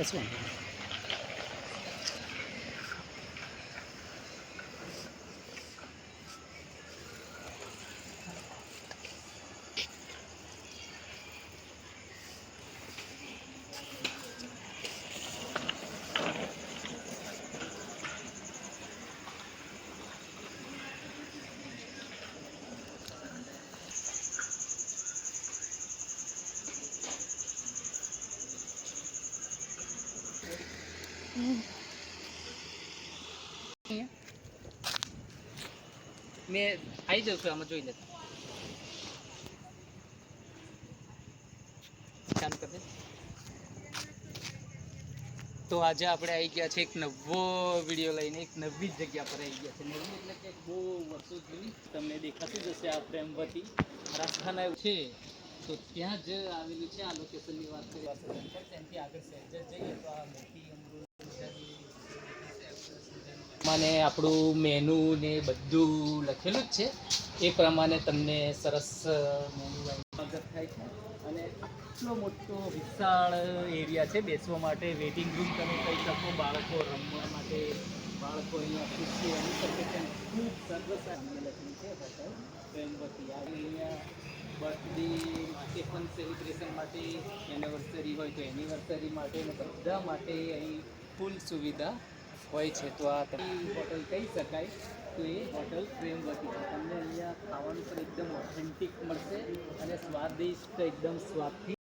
કશું વાંધો નહીં. મેં આવી જાઉં છું, આમાં જોઈ લેતા ચાલુ કરી દે. તો આજે આપણે આવી ગયા છે એક નવો વિડીયો લઈને, એક નવી જગ્યા પર આવી ગયા છે. નવી એટલે કે બહુ વર્ષો જૂની, તમને દેખાતું જ હશે. આ પ્રેમવતી રાજસ્થાન છે, તો ત્યાં જ આવેલું છે. આ લોકેશનની વાત કરીએ ત્યાંથી આગળ સહેજ જઈએ તો આ મોટી મને આપણું મેનુ ને બધું લખેલું જ છે, એ પ્રમાણે તમને સરસ મેનુ સ્વાગત થાય છે. અને આટલો મોટો વિશાળ એરિયા છે બેસવા માટે, વેઇટિંગ રૂમ તમે કહી શકો. બાળકો રમવા માટે, બાળકો અહીંયા ખુશી આવી શકે છે. ખૂબ સરસ લખેલું છે હોટલ પ્રેમવતી. અહીંયા બર્થડે માટે પણ સેલિબ્રેશન માટે, એનિવર્સરી હોય તો એનિવર્સરી માટે, બધા માટે અહીં ફૂલ સુવિધા હોય છે. તો આ હોટલ કહી શકાય, તો એ હોટલ પ્રેમવતી છે. તમને અહીંયા ખાવાનું પણ એકદમ ઓથેન્ટિક મળશે અને સ્વાદિષ્ટ, એકદમ સ્વાદથી